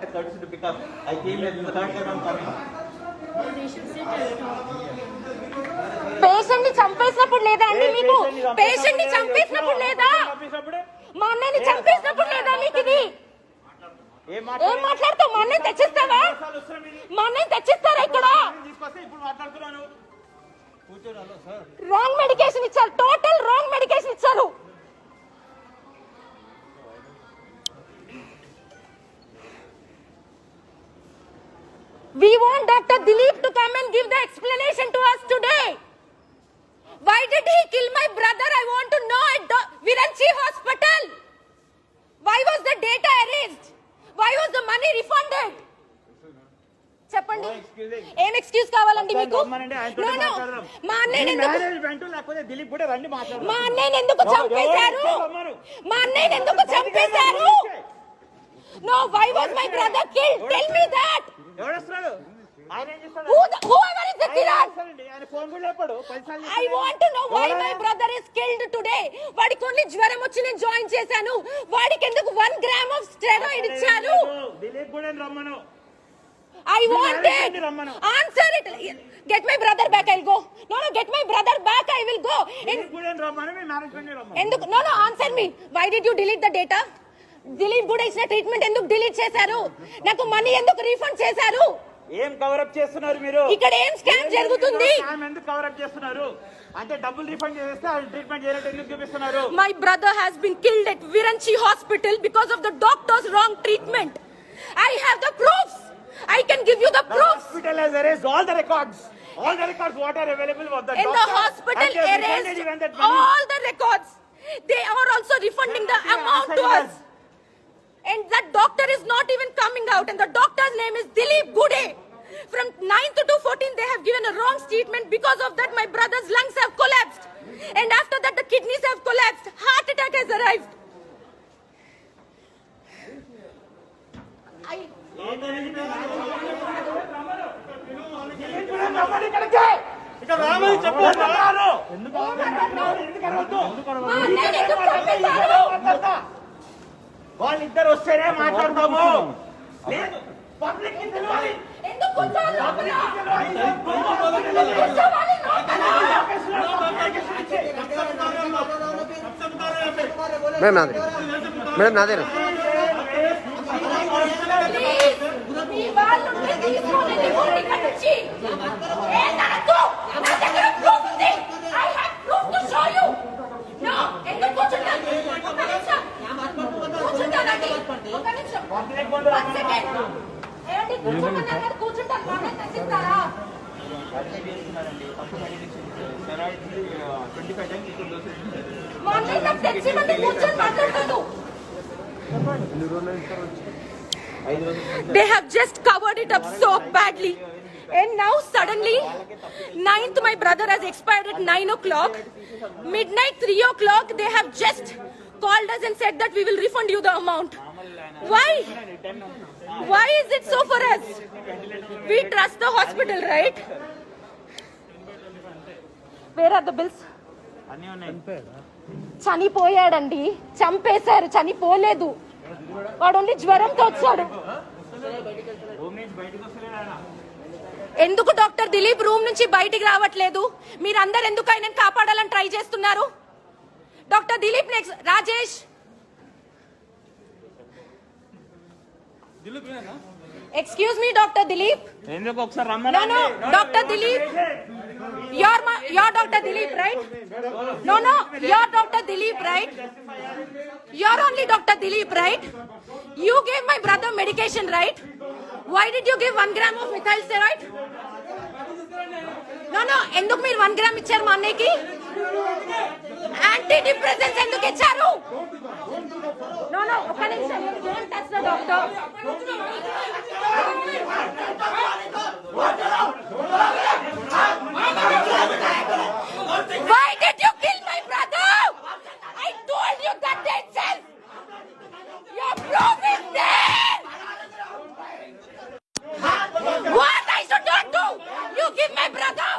courtesy to pick up. I came here. This is the third time I'm coming. Patient ని చంపేసినప్పుడు లేదా అండి మీకు? Patient ని చంపేసినప్పుడు లేదా? మా అన్నని చంపేసినప్పుడు లేదా మీకు ఇది? ఏం మాట్లాడతావు? మా అన్నని తెచ్చిస్తావా? మా అన్నని తెచ్చిస్తారా ఇక్కడ? రాంగ్ మెడికేషన్ ఇచ్చారు, టోటల్ రాంగ్ మెడికేషన్ ఇచ్చారు. We want Dr. Dilip to come and give the explanation to us today. Why did he kill my brother? I want to know at Viranchi Hospital. Why was the data erased? Why was the money refunded? చెప్పండి, ఏం excuse కావాలండి మీకు? మా అన్నయ్య ఎందుకు చంపేశారు? మా అన్నయ్య ఎందుకు చంపేశారు? No, why was my brother killed? Tell me that. Whoever is the killer. I want to know why my brother is killed today. వాడికి ఓన్లీ జ్వరం వచ్చి నేను జాయిన్ చేశాను. వాడికి ఎందుకు 1 gram of steroid ఇచ్చారు? I want it. Answer it. Get my brother back. I'll go. No, get my brother back. I will go. ఎందుకు? No, answer me. Why did you delete the data? Dilip కూడా ఇచ్చిన treatment ఎందుకు delete చేశారు? నాకు money ఎందుకు refund చేశారు? ఏం cover up చేస్తున్నారు మీరు? ఇక్కడ ఏం స్కామ్ జరుగుతుంది? స్కామ్ ఎందుకు కవర్ అప్ చేస్తున్నారు? అంటే డబ్బులు రీఫండ్ చేస్తే ఆ ట్రీట్మెంట్ చేయలేక ఎందుకు చూపిస్తున్నారు? My brother has been killed at Viranchi Hospital because of the doctor's wrong treatment. I have the proofs. I can give you the proofs. The hospital has erased all the records. All the records what are available of the doctor. In the hospital erased all the records. They are also refunding the amount to us. And that doctor is not even coming out. And the doctor's name is Dilip Gude. From 9th to 14th, they have given a wrong statement. Because of that, my brother's lungs have collapsed. And after that, the kidneys have collapsed. Heart attack has arrived. వాళ్ళిద్దరు వస్తేనే మాట్లాడతాము. లేదు public కి తెలియాలి. ఎందుకు వచ్చారు? Madam నాదే They have just covered it up so badly. And now suddenly 9th my brother has expired at 9 o'clock. Midnight 3 o'clock they have just called us and said that we will refund you the amount. Why? Why is it so for us? We trust the hospital, right? Where are the bills? చనిపోయాడండి, చంపేశారు, చనిపోలేదు. వాడు only జ్వరంతో వచ్చాడు. ఎందుకు doctor Dilip room నుంచి బయటికి రావట్లేదు? మీరందరూ ఎందుకు ఆయన కాపాడాలని ట్రై చేస్తున్నారు? Doctor Dilip next Rajesh excuse me doctor Dilip. ఎందుకు ఒకసారి రమ్మని? No, doctor Dilip, you're Dr. Dilip, right? No, you're Dr. Dilip, right? You're only Dr. Dilip, right? You gave my brother medication, right? Why did you give 1 gram of methyl steroid? No, ఎందుకు మీరు 1 gram ఇచ్చారు మా అన్నయ్యకి? Anti depressants ఎందుకు ఇచ్చారు? No, ఒక్క నిమిషం. Don't touch the doctor. Why did you kill my brother? I told you that day itself. Your proof is there. What I should not do? You give my brother.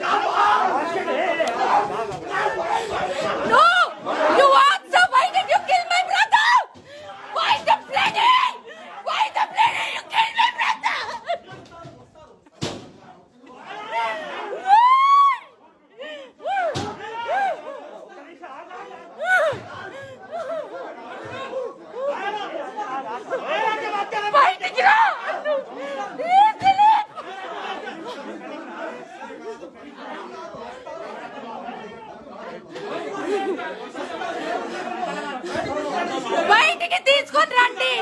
No. తీసుకొని రండి.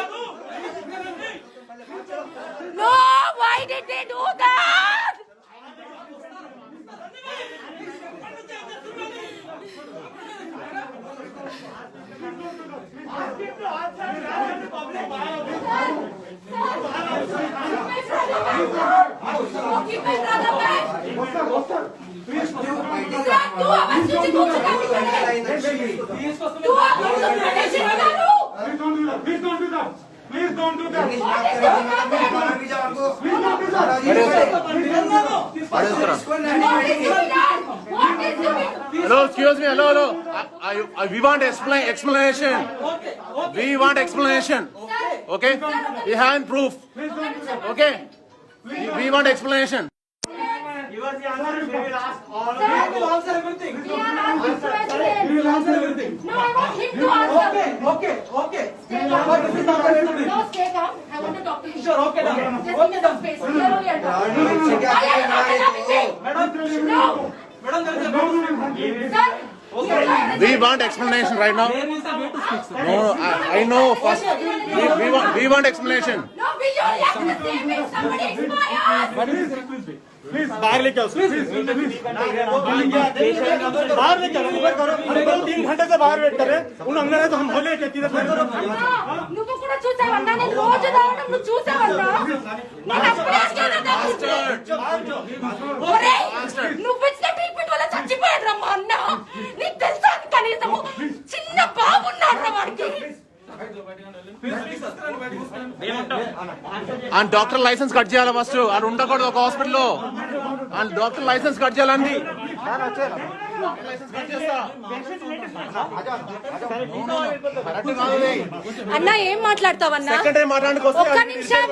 No, why did they do that? Give my brother back. Sir, 2 hours నుంచి కూర్చున్నాను ఇక్కడే. 2 hours protection ఇవ్వను. Please don't do that. Please don't do that. Hello, excuse me. Hello. We want explanation. We want explanation. Okay? We have proof. Okay? We want explanation. You are the answer. We will ask all of Sir, you. we will answer everything. We will answer everything. No, I want him to answer. Okay. Stay calm. No, stay calm. I want to talk to you. Sure, okay, Just done. give me some space. Here only I'll talk. Why are you not helping me? No. Madam, there is a Sir, We want explanation right now. there is a way to speak, sir. No, I know first. We want explanation. no, will you react the same way somebody expires? Please बाहर लेके आओ. Please. बाहर लेके आओ. अरे 3 घंटे से बाहर वेट कर रहे हैं. उन अंदर है तो हम बोले कि किधर से నువ్వు కూడా చూసావన్నా నేను రోజు రావడం నువ్వు చూసావన్నా నేను అప్పుడే వస్తానన్నా ఒరేయ్ నువ్వు ఇచ్చిన ట్రీట్మెంట్ వల్ల చచ్చిపోయాడు రా మా అన్న నీకు తెలుసా కనీసం చిన్న బాబు ఉన్నాడు రా వాడికి అండ్ డాక్టర్ లైసెన్స్ కట్ చేయాలి ఫస్ట్ అది ఉండకూడదు ఒక హాస్పిటల్లో అండ్ డాక్టర్ లైసెన్స్ కట్ చేయాలండి అన్న ఏం మాట్లాడతావన్నా సెకండ్ టైం మాట్లాడుకోవచ్చు ఒక్క నిమిషం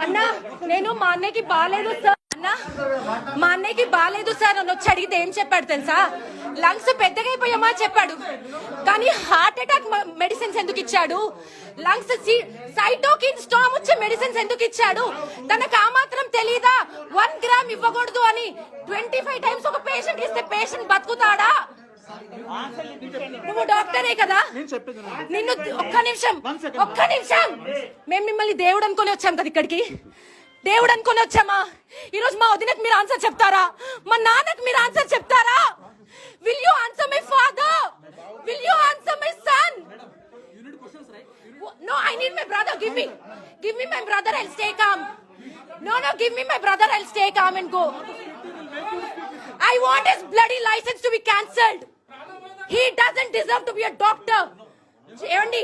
అన్నా నేను మా అన్నయ్యకి బాలేదు సార్ అన్నా మా అన్నయ్యకి బాలేదు సార్ అని వచ్చి అడిగితే ఏం చెప్పాడు తెలుసా లంగ్స్ పెద్దగా అయిపోయామా చెప్పాడు కానీ హార్ట్ అటాక్ మెడిసిన్స్ ఎందుకు ఇచ్చాడు లంగ్స్ సైటోకిన్ స్టామ్ వచ్చే మెడిసిన్స్ ఎందుకు ఇచ్చాడు తనకు ఆ మాత్రం తెలీదా 1 గ్రామ్ ఇవ్వకూడదు అని 25 టైమ్స్ ఒక పేషెంట్ ఇస్తే పేషెంట్ బతుకుతాడా నువ్వు డాక్టరే కదా నిన్ను ఒక్క నిమిషం మేము మిమ్మల్ని దేవుడు అనుకొని వచ్చాం కదా ఇక్కడికి దేవుడు అనుకొని వచ్చామా ఈరోజు మా వదినకు మీరు ఆన్సర్ చెప్తారా మా నాన్నకు మీరు ఆన్సర్ చెప్తారా will you answer my father will you answer my son No, I need my brother. Give me my brother. I'll stay calm. No, give me my brother. I'll stay calm and go. I want his bloody license to be cancelled. He doesn't deserve to be a doctor. ఏమండి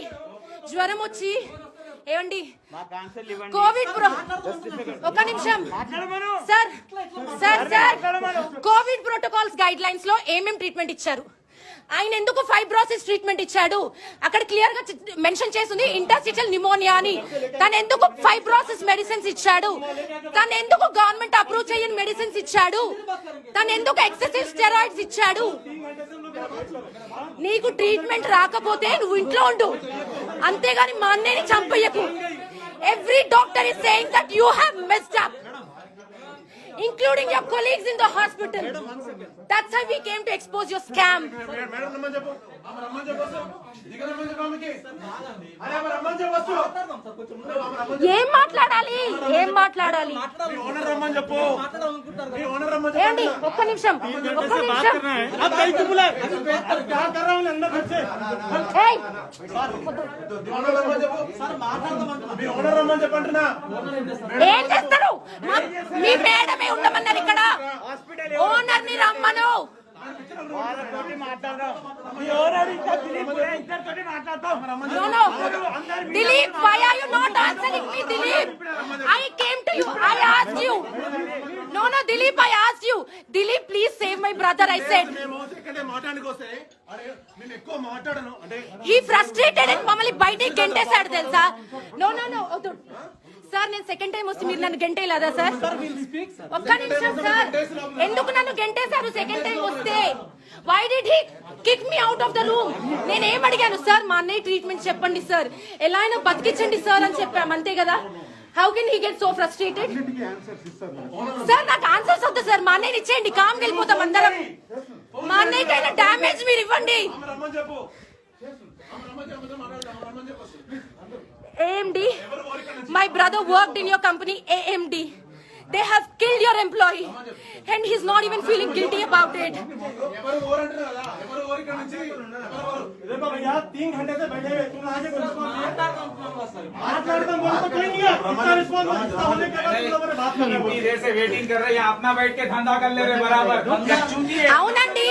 జ్వరం వచ్చి ఏమండి Covid ఒక్క నిమిషం sir Covid protocols guide lines లో ఏమేం treatment ఇచ్చారు ఆయన ఎందుకు ఫైబ్రోసిస్ ట్రీట్మెంట్ ఇచ్చాడు అక్కడ క్లియర్ గా మెన్షన్ చేసింది ఇంటర్స్టిషియల్ న్యూమోనియా అని తను ఎందుకు ఫైబ్రోసిస్ మెడిసిన్స్ ఇచ్చాడు తను ఎందుకు గవర్నమెంట్ అప్రూవ్ చేయని మెడిసిన్స్ ఇచ్చాడు తను ఎందుకు ఎక్సెసివ్ స్టెరాయిడ్స్ ఇచ్చాడు నీకు ట్రీట్మెంట్ రాకపోతే నువ్వు ఇంట్లో ఉండు అంతేగాని మా అన్నయ్యని చంపయ్యకు every doctor is saying that you have messed up including your colleagues in the hospital. That's how we came to expose your scam. ఏం మాట్లాడాలి ఏంటి ఒక్క నిమిషం ఏయ్! ఏం చేస్తారు మీ మేడమే ఉండమన్నారు ఇక్కడ ఓనర్ ని రమ్మను Dilip, why are you not answering me, Dilip? I came to you, I asked you. No, Dilip, I asked you. Dilip, please save my brother, I said. He frustrated and మమ్మల్ని బయటికి గెంటేశాడు తెలుసా no sir నేను second time వస్తే మీరు నన్ను గెంటేయలేదా sir ఒక్క నిమిషం sir ఎందుకు నన్ను గెంటేశారు సెకండ్ టైం వస్తే why did he kick me out of the room నేనేం అడిగాను సార్ మా అన్నయ్య ట్రీట్మెంట్ చెప్పండి సార్ ఎలా అయినా బతికించండి సార్ అని చెప్పాము అంతే కదా how can he get so frustrated sir నాకు ఆన్సర్స్ వద్దు సార్ మా అన్నయ్యని ఇచ్చేయండి కామ్ వెళ్ళిపోతాం అందరం మా అన్నయ్యకైనా డ్యామేజ్ మీరు ఇవ్వండి AMD, my brother worked in your company, AMD. They have killed your employee and he's not even feeling guilty about it. देखो भैया 3 घंटे से बैठे हुए तुम आज कोई रिस्पांस दिया माట్లాడడం बोलो तो कोई नहीं है इतना रिस्पांस होने के बाद तुम लोगों ने बात कर रहे हो इतनी देर से वेटिंग कर रहे हैं, यहाँ अपना बैठ के धंधा कर ले रहे बराबर। అవునండి